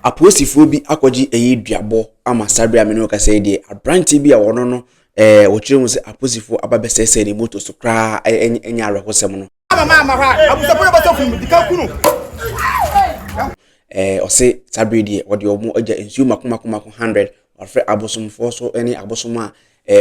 Aposifo bi akɔgye duabo ama sabria me no ka say de abranti bi a wono no wo kire mu se aposifo aba besese ne moto so kra enya arehosem no o se sabria de wo de omo agya ensu makoma 100 ofre abosomfo so ene abosoma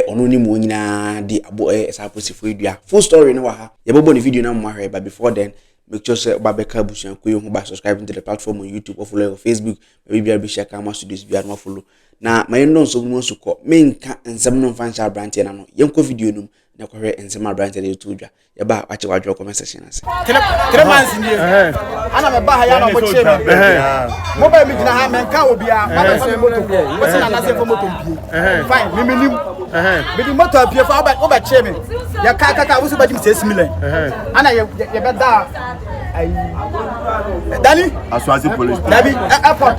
ono ni mu nyina di abo aposifo dua full story no wa ha ye bobo ni video na mo ahwe but before then make sure say babeka busuan ko yo ba subscribe to the platform on YouTube or follow on Facebook maybe be share camera studios bi and follow na my no so mu suko menka ensem no fansha brand na no yenko video num na ko hwe ensem brand de to dwa ye ba wache wadro comment section ase 3 months ni ana me ba ha ya na mo che me mo ba mi gina ha menka obia ma ba fa moto ko se na na se fa moto mpie fine me menim me di moto apie fa oba che me ya ka wo so ba jim 6 million ana ye be da ai Dani Aswazi police Dabi airport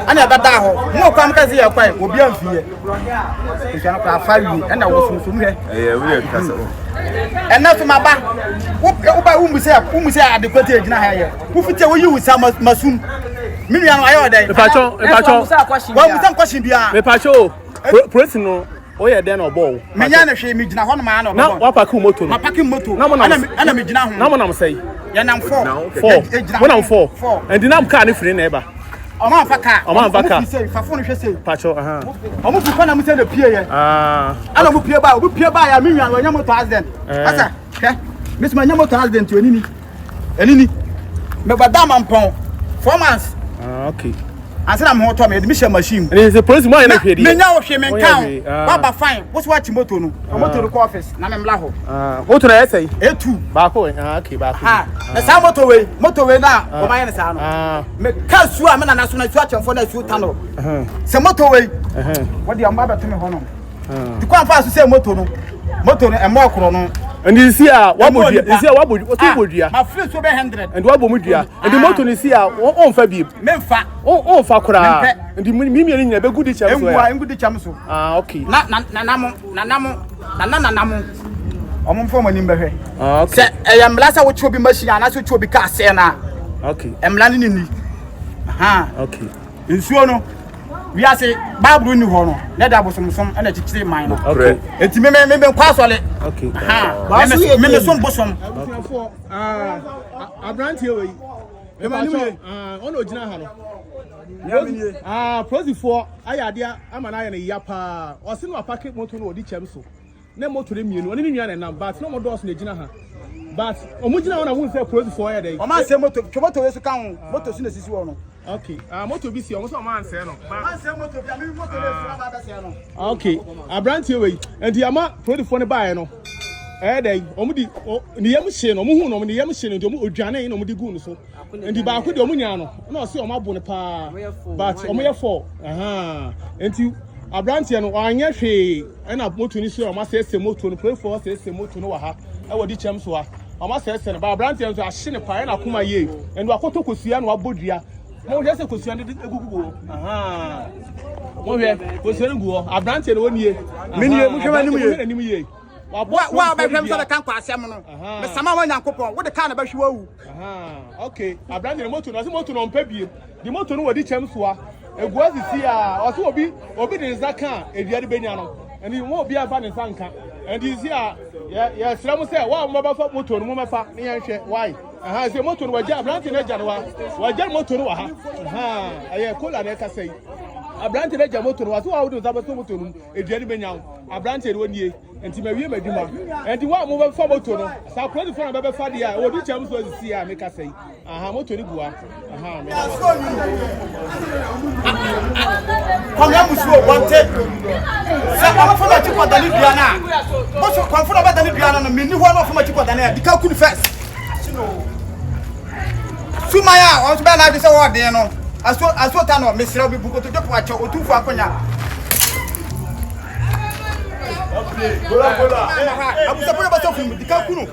ana be da ho mo kwam ka se ya kwai obi amfie ntia na fa wi ana wo sunsun he we kasa ena so maba wo umuse adequate agina ha ye wo fite wo yi wusa masum minu ya no ayo dai epacho wa musa question bia epacho press no o ye den obo me nya na hwe me gina ho no ma no na wa park moto no park moto ana me gina ho na mo nam say ya nam 4 mo nam 4 and nam car ni free na eba Oma afaka fa phone hwe say pacho omo fuka na muse na pie ye ana mo pie ba ya me nwan wanya moto accident asa hwe miss ma nya moto accident enini me bada mampon 4 months okay answer me hoto me de me machine and is the police mo na hwe di me nya wo hwe me kan baba fine wo so watch moto no moto ko office na me mla ho moto na say E2 ba ko okay ba ko na sa moto we na o ma ye na sa no me ka su a me na so na su achemfo na su tano se moto we what the amba beto me ho no ti kwa fa so se moto no e mo okro no and you see wabodua you see wabodua my free so be 100 and wabomudua and the moto ni see on fa bi me fa on fa kura and mi nyina be good cham so engudi cham so okay na namo omo mfo mani mbehwe okay se eyamla sa wo chobi machine ana so chobi ka se na okay emla ni okay nsuo no we ase babru ni ho no na da bosomsom na chichire man no okay enti me kwa sole okay me som bosom abrantie we ono ogina ha no prosifo ayade ama na ye ya pa o se no apake moto no odi chem so na moto re mienu oni ni nua na but no modo so na gina ha but omugina wona hu se prosifo ya dey o ma se moto choboto we so kan moto so na sisi wo no okay moto bi si o so man se no man se moto bi ami moto le so aba se no okay abrantie we and ama prosifo ne bae no dey omudi ni yam hye no mo hu no ni yam hye no ndi omo odwane no omudi gu no so ndi ba ko de omunya no na o se omo abo ne pa but omo ye 4 enti abrantie no anya hwe na moto ni so omo se moto no prosifo se moto no wa ha e wodi chem so a omo se ne ba abrantie no ahye ne pa na kuma ye ndi akoto kosua no abodua mo je se kosua ne egugugo mo hwe kosua ne guo abrantie no wonie menie mo hwe anim ye wa ba hwem so be kan kwa asem no me sama wa nyankopon wo de kan na ba hwe wu okay abrantie moto no se moto no mpa bie di moto no wodi chem so a eguazi si a o se obi de nzaka eduade benya no eni mo obi afa ne sanka and si a ya sira mo se wa mo ba fa moto no mo mefa ne yan hwe why se moto no waja abrantie na ja no waja moto no wa ha aye kola na ka sei abrantie na ja moto no wa so wa wo de za ba so moto no eduade benya abrantie no nie enti mawie maduma enti wa mo ba fa moto no sa kwadi fo na ba fa dia o di cham so si a me ka sei moto ni bua me come ya musuo wante sa ama fo ma ti ko dani bia na mo so kon fo na ba dani bia na no me ni ho na fo ma ti ko dani a dika kun first sumaya o so be na bi se wo de no aso ta no me sira bi buko to de po acho otufu akonya Gola. Abu sapura ba to film dika kunu.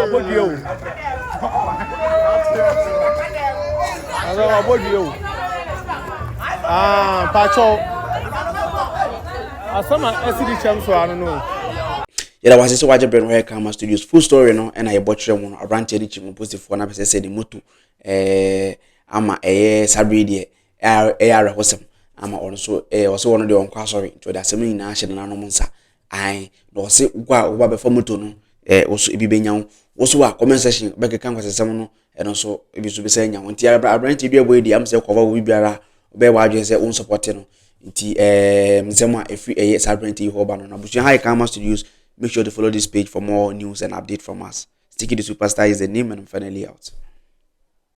Abodio. Abodio. Pacho. Asama SD chamso anu no. Yɛda wase sɛ wagye brɛ no hɔ Kama Studios full story no ɛna yɛbɔkyerɛ mu no abrante ne chimo positive na pɛsɛ sɛ de moto ama sabre deɛ ɛyɛ arehosem ama ɔno so ɔse wɔno de ɔnkɔ asɔre nti ɔde asɛm nyinaa hyɛ nanom nsa ai na ɔse gwa wo ba bɛfa moto no wo so ebi benya wo so a comment section bɛkeka nkwasɛsɛm no ɛno so ebi so bɛsɛ nya nti abrante bi abo di am sɛ kɔba wo biara ɔbɛ wa adwen sɛ wo support no nti nsɛm a ɛfiri sabrante yi hɔ ba no na busua ha Kama Studios. Make sure to follow this page for more news and update from us. Sticky the Superstar is the name, and I'm finally out.